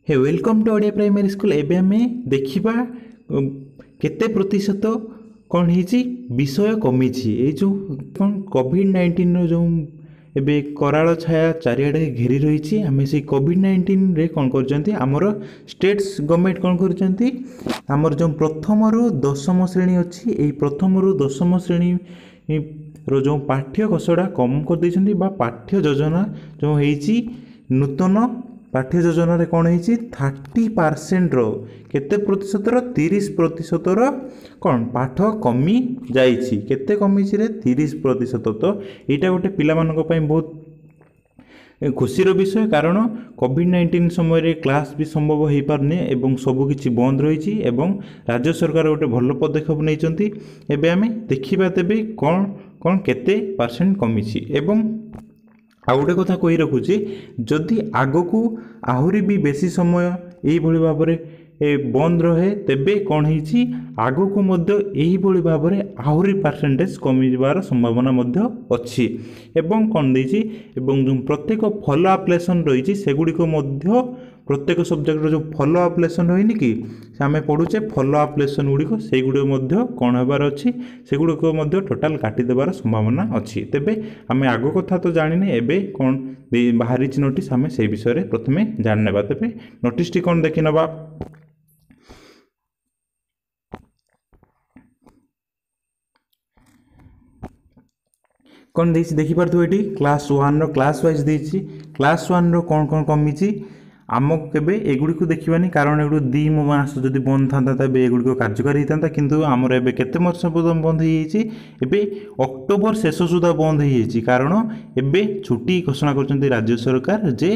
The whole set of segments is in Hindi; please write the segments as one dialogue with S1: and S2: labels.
S1: Hey welcome to Odia primary school. एबे हमें देखिबा केते प्रतिशत कौन होईची विषय कमी ये जो कौन कोविड-19 रो जो एबे कराल छाया चारिआडे घेरी रही आम से कोविड-19 रे कौन करजंती हमर स्टेट्स गवर्नमेंट कौन करजंती हमर जो प्रथम रु दशम श्रेणी अच्छी एई प्रथम रु दशम श्रेणी रो जो पाठ्य खसड़ा कम कर देछंती बा पाठ्य योजना जो होईची नूतन पाठ्य योजना रे कौन होईची 30% रो केते प्रतिशत रो 30% रो कौन पाठ कमी जाईची केते कमी रे 30%। तो एटा गोटे पिला मानको पई बहुत खुशी विषय कारण कोविड-19 समय रे क्लास भी संभव हो पारने एवं सबकिछि बंद रही एवं राज्य सरकार गोटे भल पदक्षेप नहीं। एबे आमे देखिबा तेबे कौन कौन केते परसेंट कमी एवं आ गोटे कथा कही रखुची जदि आगकू आहुरी भी बेसी समय यही भाव में बंद रहे तेबे कौन होईची आगकू मध्य यही भाव में आहुरी परसेंटेज कमिबार संभावना मध्य अच्छी एवं कौन देची एवं जो प्रत्येक फॉलो अप लेसन रही सेगुड़िक मध्य प्रत्येक सब्जेक्ट जो फॉलो अप लेसन रही कि आम पढ़ुचे फॉलो अप लेसन गुड़िक से कौन होबार अच्छी से टोटाल काटिदेबार संभावना अच्छी। तेबे आम आग कथा तो जाने एबे कौन बाहरी नोटिस आम से विषय में प्रथमे जान। तेबे नोटिस टी कौन देखि नबा कौन देखी पार्थो ये क्लास 1 रो क्लास वाइज देछि क्लास 1 रो कौन कौन कमी आमको केबे एगुड़ी को देखिबानी कारण एगुड़ी 2 मास जदि बंद था तेज एगुड़ी कार्यकारी होता किंतु आमर एबे केते मास बंद हो अक्टोबर शेष सुधा बंद हो कारण एबे छुट्टी घोषणा कर राज्य सरकार जे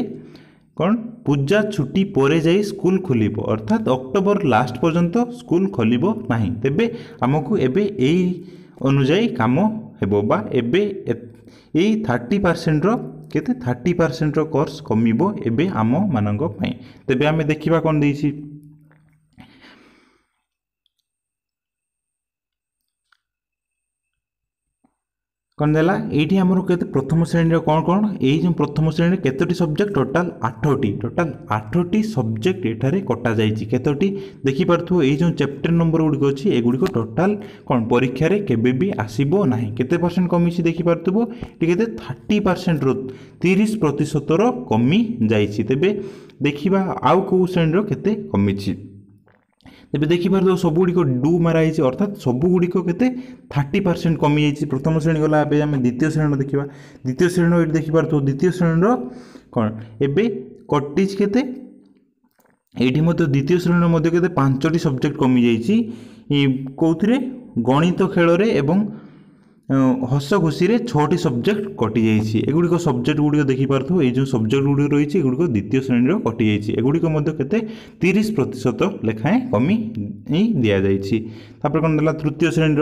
S1: कौन पूजा छुट्टी परे जाई स्कूल खोलिबो अर्थात अक्टोबर लास्ट पर्यंत स्कूल खोलिबो नाही। तेबे आमको एबे एई अनुजाई काम हेबो बा एबे एई 30% रो केते 30% रो कोर्स कमिबो एबे आम मानक पई। तेबे आमे देखिबा कोन देछि कौन देला ये आमर के प्रथम श्रेणी कौन कौन ये प्रथम श्रेणी केतोटी सब्जेक्ट टोटाल 8टी सब्जेक्ट एठारे कटा जाइछि केतोटी देखि पारथु ये जो चैप्टर नंबर गुड़िक अच्छी एगुड़िक टोटाल कौन परीक्षा रे केबे भी आसीबो नाही केते परसेंट कमी देखि पारथुबो केते 30% रो 30% रो कमी जाइछि। तेबे देखिबा आउ को श्रेणी रो केते कमिछि तेज देखिपार सबुड़ डू माराई अर्थात सबुगुड़िक के 30% कमी जाइए प्रथम श्रेणी गला आम द्वितीय श्रेणी देखा द्वितीय श्रेणी देखिपार द्वितीय श्रेणी कौन एबे कटिज केते एठी मध्य द्वितीय श्रेणी के 5टी सब्जेक्ट कमी जाइए कौथिरे गणित खेल एवं हस खुशी 6टी सब्जेक्ट कटि जाइए एगुड़िक सब्जेक्ट गुड़िक देखिपार ये जो सब्जेक्ट गुड़िक रही एगुड़िक द्वितीय श्रेणी कटि जाइए एगुड़िक के 30% लेखाएं कमी दि जाइए। कौन देला तृतीय श्रेणी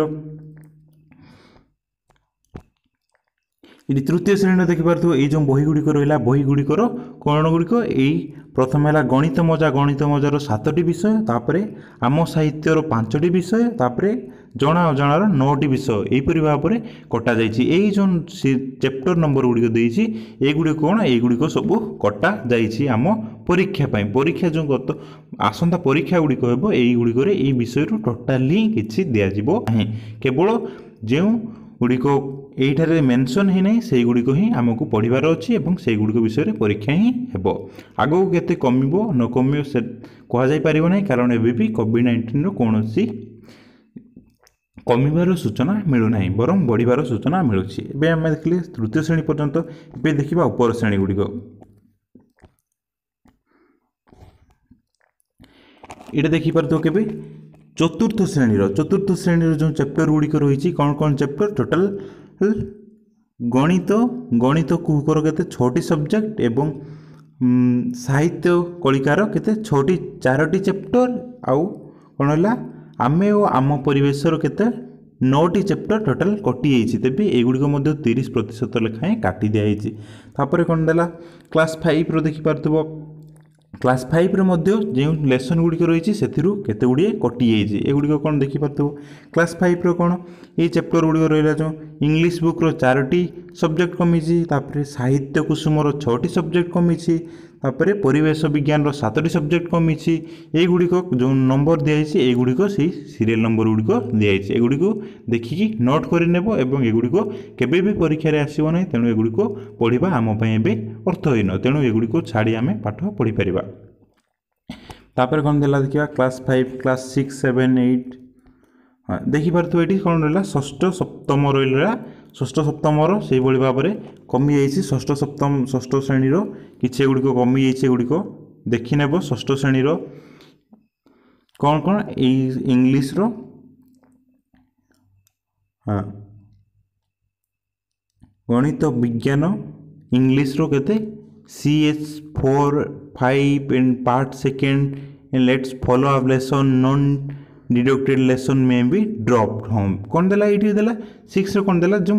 S1: तृतीय श्रेणी देखिपार ये जो बही गुड़िक रहा बही गुड़िकर कौन गुड़िक यही प्रथम है गणित मजार 7टी विषय तापरे आम साहित्यर 5टी विषय तापरे जना अजणार 9टी विषय यहीपरि भाव में कटा जाइए जो चैप्टर नंबर गुड़िक देइछि एगुड़िक कौन एगुड़िक सब कटा जाइए आम परीक्षा परीक्षा जो गत आसंता परीक्षा गुड़िक हेबो एई गुड़िक रे विषय टोटाली किछि दिया जिवो नाही केवल जो गुड़िक यहीठारे मेंशन ही नहीं से गुड़िक ही आमको पढ़ार अच्छी और से गुड़िक विषय परीक्षा ही हेबो आगो केते कमिबो न कमिबो से कह जाई परिबो नहीं कारण एबे भी कोविड-19 रो कोनोसी कमिबार सूचना मिलूना बरं बढ़िबार सूचना मिलूछि। एबे आमे देखले तृतीय श्रेणी पर्यंत एबे देखिबा उपर श्रेणी गुड़िक ये देखिपार तो केबे चतुर्थ श्रेणी जो चैप्टर गुड़िक रही कौन कौन चैप्टर टोटाल गणित कुकर के 6टी सब्जेक्ट एवं साहित्य कलिकार के 4टी चैप्टर आउ कौन है आमे और आम परिवेशर के 9टी चैप्टर टोटाल कटि जाइए तेबे एगुड़िक 30% लेखाएं काटी दिखाई। तापर कौन देला क्लास 5 रो देखि पारथबो क्लास 5 रे मध्य जो लेसन गुड़िक रही से केते गुड़िए कटि जाइए एगुड़िक कौन देखिपार क्लास 5 रो कौन ये चैप्टर गुड़िक रहा जो इंग्लिश बुक रो 4टी सब्जेक्ट कमी तापर साहित्य कुसुमर 6टी सब्जेक्ट कमी तापर परिवेश विज्ञान 7टी सब्जेक्ट कमी एगुड़िक जो नंबर दिखाई एगुड़िक से सीरियल नंबर गुड़िक दिखाई एगुड़ी देखिकी नोट करनेब और एगुड़िक केबे भी परीक्षा आसो ना तेणु एगुड़िक पढ़ा आमपाई अर्थहीन तेणु एगुड़िक छाड़ी आम पाठ पढ़ी पार तापर कौन देला देखिए क्लास 5 क्लास 6 7 8 हाँ देखिपे ये कौन रहा षष्ठ सप्तम रहा षष्ठ सप्तम से भाव में कमी जाइए षष्ठ सप्तम षष्ठ श्रेणी किसी गुड़िक कमी जाइए देखनेब षष्ठ श्रेणी कौन कौन इंग्लीश हाँ गणित विज्ञान इंग्लीश के CH4 5 and part second and let's follow up lesson non deducted lesson में भी ड्रॉप हाँ कौन देला ये देला 6 कौन देला जो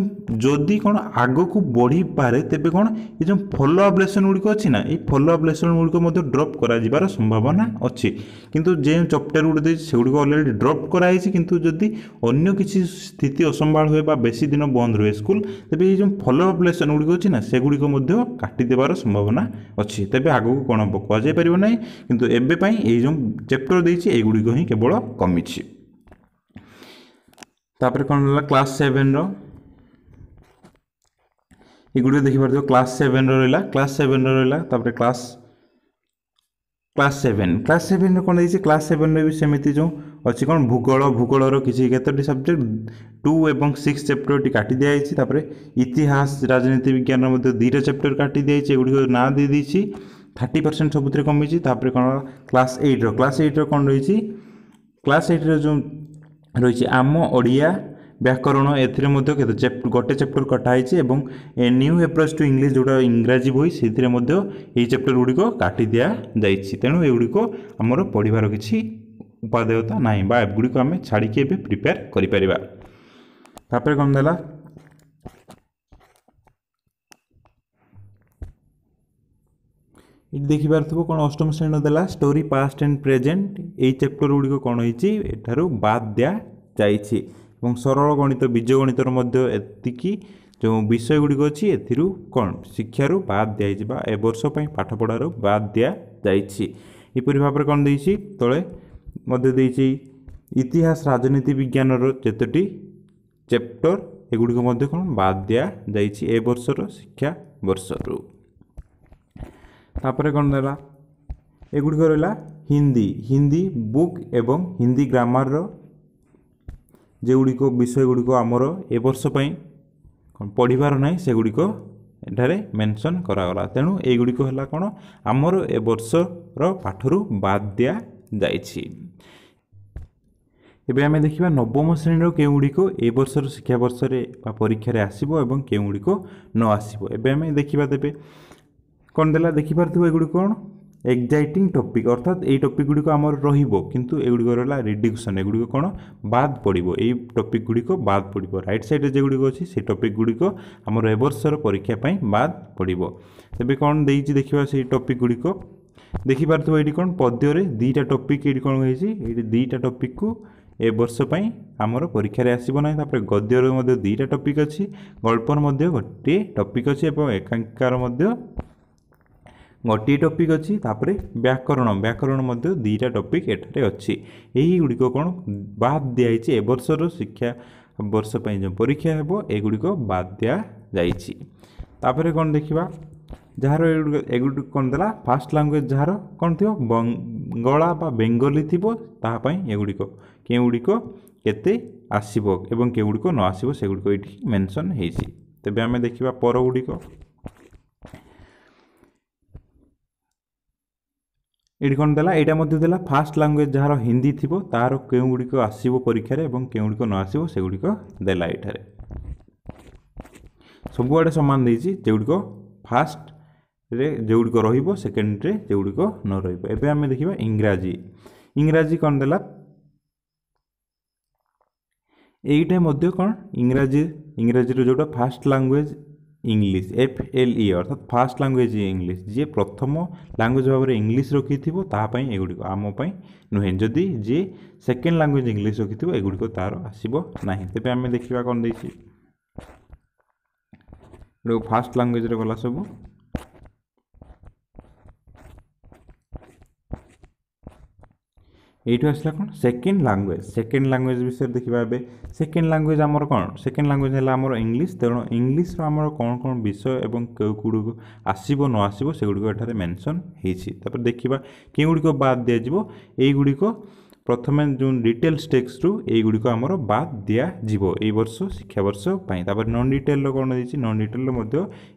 S1: जदि कौन आग को बढ़ी पारे तेबे कौन ये जो फॉलो अप लेसन गुड़िक अच्छी ना ये फॉलो अप लेसन गुड़िक ड्रॉप कर संभावना अच्छी किंतु जे चैप्टर गुड़े से गुड़िक अलरेडी ड्रॉप कराई किंतु जदि अन्य किसी स्थिति असंभाल हुए बेसी दिन बंद रुहे स्कूल तेबे ये जो फॉलो अप लेसन गुड़िक अच्छी ना से गुड़िक काटिदेवार संभावना अच्छी तेबे आग को कौन हम कहुई पार ना किंतु एबे ये जो चैप्टर देती एगुड़िक ही केवल कमी तापर कौन रहा क्लास 7 एगुड़ी देखिए क्लास 7 रहा क्लास 7 रहा तापर क्लास 7 कौन देखिए क्लास 7 भी सेमती जो अच्छी कौन भूगोल किसी केतोटी सब्जेक्ट 2 और 6 चैप्टर टी काटी दिखाई इतिहास राजनीति विज्ञान दुईटा चैप्टर काटी दिखाई एगुड़ी ना दे दी 30% सबुत कमी कौन क्लास 8 कौन रही क्लास 8 जो रही आम ओडिया व्याकरण एथिरे गोटे चैप्टर कटाई न्यू एप्रोच टू इंग्लिश जोटा इंग्राजी बही से चैप्टर गुड़िक काटी दि जाइए तेणु एगुड़िक आमर पढ़ार किसी उपादेयता ना एगुड़िक आम छाड़ी प्रिपेयर कर कौन देला ये देखिपार कौन अष्टम श्रेणी देला स्टोरी पास्ट एंड प्रेजेंट ये चैप्टर गुड़िक कौन हो बाद दि जाइए सरल गणित बीज गणित एतिकी जो विषय गुड़िक अच्छी एथिरू कौन शिक्षारू बाद दिया ए वर्ष पाठ पढ़ार बाद दि जाइए यहपरी भाव में कौन देती तले इतिहास राजनीति विज्ञान जेतोटी चैप्टर एगुड़िक कौन बाद दि जाइए ए वर्षर शिक्षा वर्षरू तापर कौन देला एगुड़िक रहा हिंदी बुक एवं हिंदी ग्रामर जो गुड़िक विषय गुड़िक आमर ए वर्ष पढ़ार ना से गुड़िक एठारे मेंशन करागला तेणु एगुड़िक है कौन आमर ए वर्षर पाठरू बाद दि जाइए एबे आमे देखिबा नवम श्रेणी के गुड़िक ए वर्षर शिक्षा वर्ष परीक्षा आसबो एवं के गुड़िक न आसबो एबे आमे देखिबा देबे कौन देला देखिपार एगुड़ी कौन एक्साइटिंग टॉपिक अर्थात ये टॉपिक गुड़िक आमर रहिबो किंतु एगुड़ी रहा रिडक्शन एगुड़ी कौन बाद पड़ो ये टॉपिक गुड़िक बाद पड़ो राइट साइड जे गुड़िक अच्छी से टॉपिक गुड़िक आमर ए वर्षर परीक्षा पाई बाद पड़ो तेबे कौन देइछि देखिबा से टॉपिक गुड़िक देखिपार ये कौन पद्य दुईटा टॉपिक ये कौन होइछि दुईटा टॉपिक को ए वर्ष आमर परीक्षा आसब ना गद्यर दुईटा टॉपिक अच्छी गल्पर गोटे टॉपिक अच्छी एकांकार गोटे टॉपिक अच्छी व्याकरण दुईटा टॉपिक एठारे अच्छी यही गुड़िक कौन बाद दिखाई ए वर्षर शिक्षा वर्ष जो परीक्षा हेबो एगुड़िक बाद दि जाइए कौन देखिबा जार एगुड़ी कौन देला फास्ट लैंग्वेज जार कौन थी बंगला बा बेंगली थी एगुड़िक के गुड़िक केते आसीबो एवं के गुड़िक न आसीबो से गुड़िक ये मेंशन होइछि तेबे आमे देखिबा पर गुड़िक ये कौन देला यहाँ देला फास्ट लैंग्वेज जार हिंदी थी तार के गुड़िक आसो परीक्षा एवं के गुड़िक न आसो से गुड़िक देला ये सबुआड़े सामान देती जोगुड़िक फास्ट रे जोगुड़िक रहिबो सेकेंड रे जोगुड़िक न रहिबो एबे आमे देखिबा इंग्राजी कौन देला एइटा मध्य कौन इंग्राजी जोटा फास्ट लैंग्वेज इंग्लिश FLE अर्थात फास्ट लैंग्वेज इंग्लिश जी प्रथम लैंग्वेज भाव में इंग्लिश रखी थी एगुड़िक आमपाई नुहे जदि जी सेकेंड लैंग्वेज इंग्लिश रखी थी एगुड़िक तार आसब ना तेज आम देखा कौन देखिए फास्ट लैंग्वेज गला सब এইটু আসলা কোণ সেকেন্ড লাঙ্গুएज विषय देखा ए सेकेंड लांगुएज आमर कौन सेकेंड लांगुएज है आमर इंग्लीश तेणु इंग्लीश आमर कौन कौन विषय और कौड़क आसब न आसब से गुड़िक एठार मेंशन होती देखा कि गुड़िक बाद दिज्व युड़िक प्रथम जो डिटेल्स टेक्स्ट रु युड़िक आमर बाद दिज्व ये वर्ष शिक्षा वर्ष नन डिटेल कौन होती नन डिटेल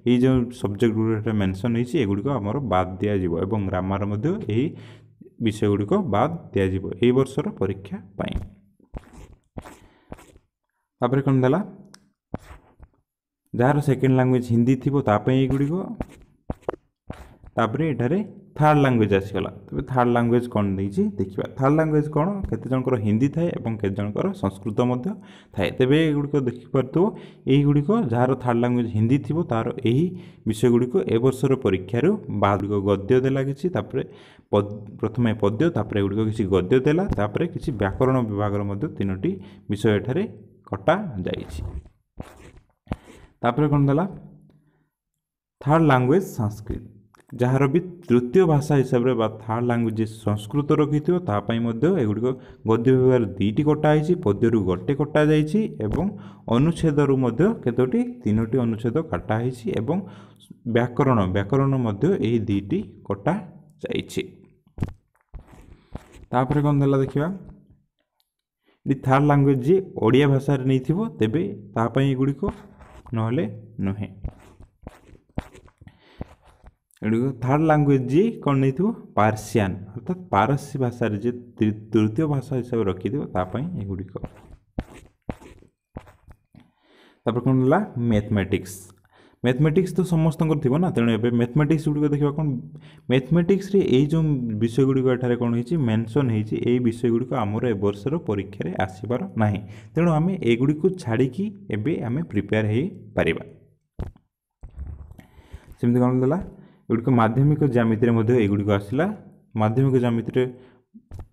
S1: ये जो सब्जेक्ट गुड़ा मेंशन होती एगुड़िक आमर बाद दिज्व और ग्रामर यही विषय गुड़िक बाद दिज्व ये वर्षर परीक्षा तापर कौन देला जार सेकेंड लैंग्वेज हिंदी थी गुड़िक तापर एठारे थर्ड लैंग्वेज आसीगला तबे थर्ड लैंग्वेज कौन देछि देखिबा थर्ड लैंग्वेज कौन केते जनकर हिंदी थाए एवं केते जनकर संस्कृत मध्य थाए तेबे गुड़िक देखि परतो एही गुड़िक जार थर्ड लैंग्वेज हिंदी थिबो तार एही विषय गुड़िक ए वर्षर परीक्षा रु बाद गद्य देला किछि तापर प्रथमे पद्य तापर गुड़िक किछि गद्य देला तापर किछि व्याकरण विभागर मध्य तीनोटी विषय एठारे कटा जाइछि तापर कौन देला थर्ड लैंग्वेज संस्कृत जार भी तृतीय भाषा हिसाब से थर्ड लैंग्वेज संस्कृत रखी एगुड़िक गद्य विभाग दुईटी कटाई पद्य गोटे कटा जाइए अनुच्छेद केतोटी तीनोटी अनुच्छेद कटाई व्याकरण व्याकरण यही दुईटी कटा जाइए तापर कौन देला देखिबा थर्ड लैंग्वेज जी ओडिया भाषा रे नहीं थिबो तेबे तापाई गुड़िक नहले नुहे थर्ड लैंग्वेज जी कौन नहीं थो पार्सियान अर्थात पारसी भाषा जे तृतीय भाषा हिसाब से रखी एगुड़िक कौन है मैथमेटिक्स मैथमेटिक्स तो समस्त थी ना तेणु ए मैथमेटिक्स गुड़िक देखा कौन मैथमेटिक्स रे जो विषय गुड़िक एठारे कौन होती मेंशन होती विषय गुड़िक आमर ए वर्षर परीक्षा रे आसबार ना तेणु आम एगुड़ी छाड़िकी एवं आम प्रिपेयर हो पारिबा सेमती कौन देला गुड़िक माध्यमिक ज्यामिति युड़िक आसला माध्यमिक ज्यामिति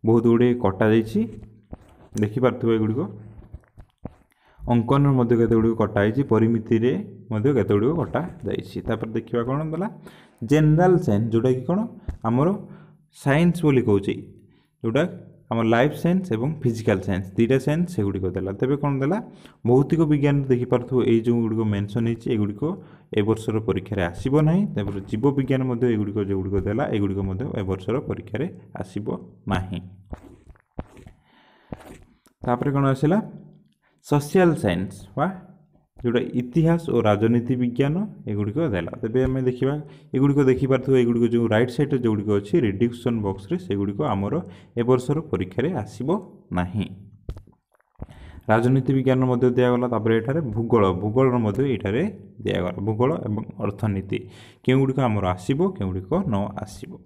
S1: बहुत गुड़े कटा देखिपे युड़िक अंकन केते गुड़िक कटाई परिमिति केते गुड़िक कटा जापर देखा कौन देला जनरल साइंस जोटा कि कौन आमर साइंस बोली कहूँ जोटा आम लाइफ साइंस एवं फिजिकल साइंस दुईटा साइंस से गुड़िक देला तेबे कौन देला भौतिक विज्ञान देखिपे ये जो गुड़िक मेंशन होती एगुड़िक ए वर्षर परीक्षा आसब ना जीव विज्ञान एगुड़िक जो गुड़िक देला एगुड़िक ए वर्षर परीक्षा आसब ना तापर कौन आसला सोशल साइंस वा जोटा इतिहास और राजनीति विज्ञान एगुड़िक देला तेबे आम देखा एगुड़िक देखिपे एगुड़िक जो राइट साइड जो गुड़िक अच्छी रिडक्शन बॉक्स रे से गुड़िक आमर ए वर्षर परीक्षा आसब ना राजनीति विज्ञान दिगला ये भूगोल भूगोल ये दिगला भूगोल और अर्थनीति क्यों गुड़िक आमर आसब क्यों गुड़िक न आसब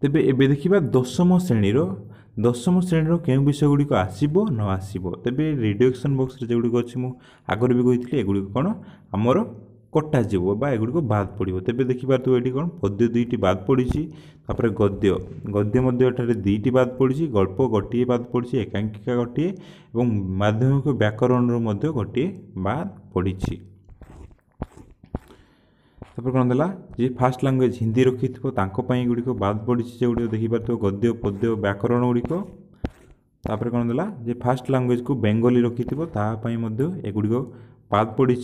S1: तेबे एबे देखिबा दशम श्रेणी केउ विषय गुड़िक आसब न आसब तेबे रिडक्शन बॉक्स रे गुड़िक अच्छी मुझे आगर भी कही एगुड़िक कौन आमर कटा एगुड़िक बाद पड़ो तेबे देखिपे ये कौन पद्य दुईटी बाद पड़ी तापर गद्य गद्य दुईटी बाद पड़ी गल्प गोटे बाद पड़ी एकांकिका गोटे और माध्यमिक व्याकरण गोटे बाद पड़ी तापर कौन देला जी फास्ट लैंग्वेज हिंदी रखी गुड़िक बाद पड़ी गुड़िक देखिपे गद्य पद्य व्याकरण गुड़िक तापर कौन देला जी फास्ट लैंग्वेज को बेंगली रखी एगुड़िक बाद पड़ी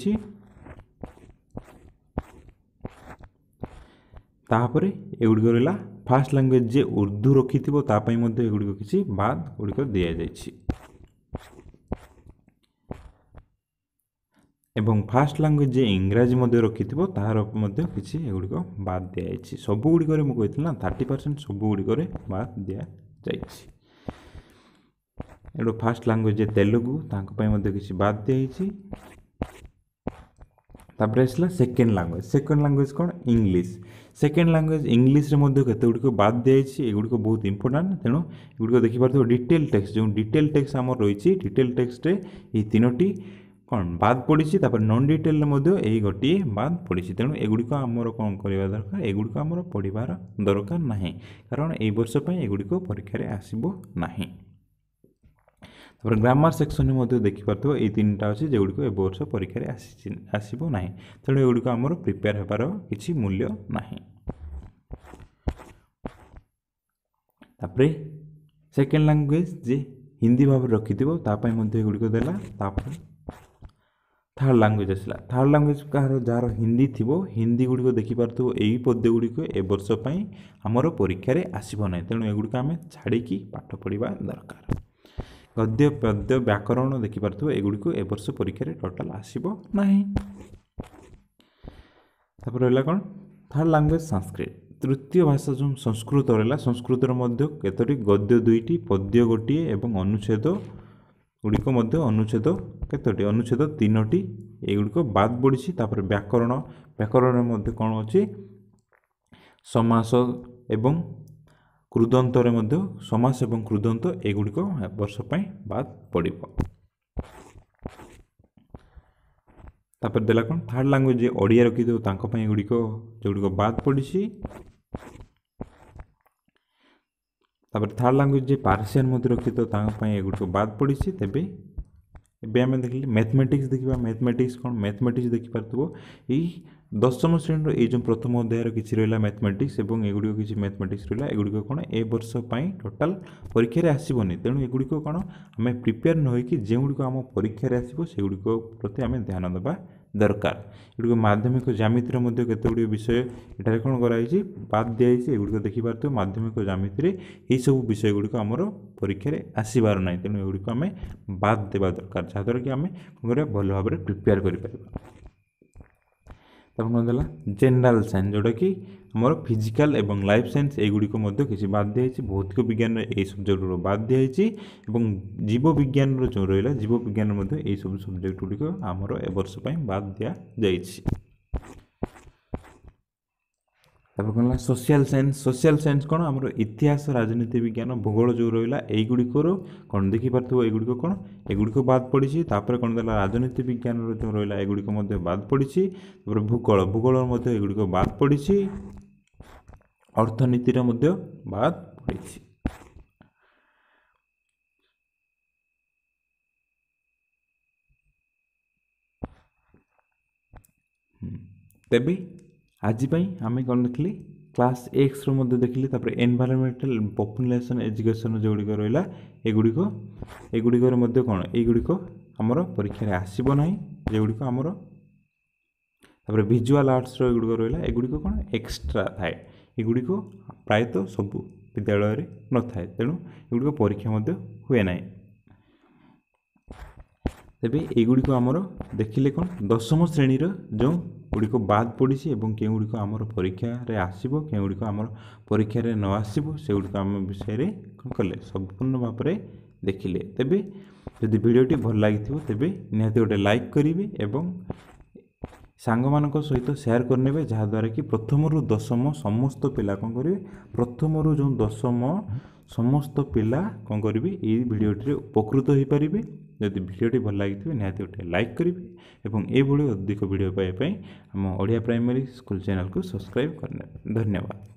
S1: तापर एगुड़िक रहा फास्ट लैंग्वेज जे उर्दू रखी एगुड़िक किसी बाद गुड़िक दि जाइए एवं फास्ट लैंग्वेज जे इंग्राजी रखी तार किसी एगुड़िक बाद दिखाई सब गुड़िक मुझे ना 30% सब गुड़िक बाद दि जाए फास्ट लैंग्वेज जे तेलुगु किसी बाद दिखाई तापर आसला सेकेंड लैंग्वेज कौन इंग्लिश सेकेंड लैंग्वेज इंग्लिश केते गुड़िक बाद दिखाई एगुड़िक बहुत इंपोर्टाट तेणु एगुड़िक देखिपे डिटेल टेक्स्ट जो डिटेल टेक्स्ट आम रही डिटेल टेक्स्ट ये तीनोटी कौन बाद पड़ी नॉन डिटेल यही गोटे बाद पड़ी तेणु एगुड़िक आमर कौन करवा दरकार एगुड़िक आमर पढ़ार दरकार ना कारण ए वर्ष एगुड़िक परीक्षा आसब ना ग्रामर सेक्शन में देखिपे ये तीन टा अच्छी जोगुड़ ए वर्ष परीक्षा आसब ना तेणु एगुड़िक आमर प्रिपेयर होबार किसी मूल्य ना सेकेंड लैंग्वेज जे हिंदी भाव रखि एगुड़िक देला थर्ड लैंग्वेज आसला थर्ड लैंग्वेज कहार जार हिंदी थी हिंदी गुड़िक देखिपार यही पद्य गुड़िक ए वर्ष आमर परीक्षा आसब ना तेणु एगुड़िक आम छाड़ी पाठ पढ़ा दरकार गद्य पद्य व्याकरण देखिपार एगुड़िक ए वर्ष परीक्षा टोटाल आसब ना रहा कौन थर्ड लैंग्वेज संस्कृत तृतीय भाषा जो संस्कृत रहा संस्कृत केतोटी गद्य दुईटी पद्य गोटे एवं अनुच्छेद गुड़िक अनुच्छेद केतोटी अनुच्छेद तीनोटी एगुड़िक बाद पड़ी व्याकरण व्याकरण कौन अच्छी समास एवं कृदंत समास एवं कृदंत एगुड़िक वर्ष बाद पड़ो देला कौन थर्ड लैंग्वेज ओडिया रखी एगुड़िक जोगुड़िक बाद पड़ी थर्ड लैंग्वेज जे पार्सियान रखी एगुड़िक बाद पड़ी तेबे आम देखिए मैथमेटिक्स देखा मैथमेटिक्स कौन मैथमेटिक्स देखिपार यही दशम श्रेणी ये जो प्रथम अध्याय किसी रहा मैथमेटिक्स और एगुड़िक किसी मैथमेटिक्स रहा एगुड़िक कौन ए वर्ष टोटाल परीक्षा आसबनी तेणु एगुड़िक कौन आम प्रिपेयर न होइकि जेगुड़िक आम परीक्षा आसब सेगुड़िक प्रति आम ध्यान देवा दरकार एगुड़िक माध्यमिक ज्यामितिर केतगुड़ी विषय एठार कौन कराई बाद दिखाई एगुड़िक देखिपार माध्यमिक ज्यामितिर यही सब विषय गुड़िक आमर परीक्षा आसबार ना तेणु एगुड़िक आम बाद देवा दरकार जहाँद्वारा कि आम भल भाव प्रिपेयर कर देला जनरल साइंस जोटा कि आमर फिजिकल एवं लाइफ साइंस एगुड़िक किसी बाद दिखाई भौतिक विज्ञान यही सब्जेक्ट बाद दिखाई जीव विज्ञान जो रहा जीव विज्ञान यही सब सब्जेक्ट गुड़िक आमर ए वर्ष बाद दि जाइए कौन सोशल साइंस कौन आम इतिहास राजनीति विज्ञान भूगोल जो रहा यहीगुड़िकर कौन देखिपार एगुड़िक कौन एगुड़िक बाद पड़ी कौन देला राजनीति विज्ञान जो रहा एगुड़िक बाद पड़ी भूगोल भूगोल एगुड़िक बाद पड़ी अर्थनीतिर बाद पड़ी तेबे आज आम कौन देखिली क्लास एक्स देखिली एनवायरमेंटल पॉपुलेशन एजुकेशन जोगुड़िक रहा एगुड़िक कौन एगुड़िक आमर परीक्षा आसब ना जेगुड़िक आमर विजुअल आर्ट्स एगुड़िक रहा एगुड़िक कौन एक्सट्रा थाए एगुड़िक प्रायतः सब विद्यालय न थाए तेणु एगुड़िक परीक्षा हुए ना तेबे एगुड़िक आमर देखिले कौन दशम श्रेणी जो गुड़िक बाद पड़ी केगुड़िक आमर परीक्षा आसब केगुड़िक आमर परीक्षा न आसब से गुड़िक आम विषय कौन कले संपूर्ण भाव में देखिले तेबे जदि वीडियोटी भल लगी तेबे निहाती गोटे लाइक करेंगे एवं सांग मानक सहित शेयर करने जहाँद्वारा कि प्रथम रु दशम समस्त पिला कौन करेंगे प्रथम रु जो दशम समस्त पिला कौन करेंगे ये वीडियोटी उपकृत हो पारे जदि वीडियोटी भल लगी निहाती गोटे लाइक करेंगे और ये अधिक वीडियो पाइबा आम ओडिया प्राइमरी स्कूल चैनल को सब्सक्राइब करने धन्यवाद।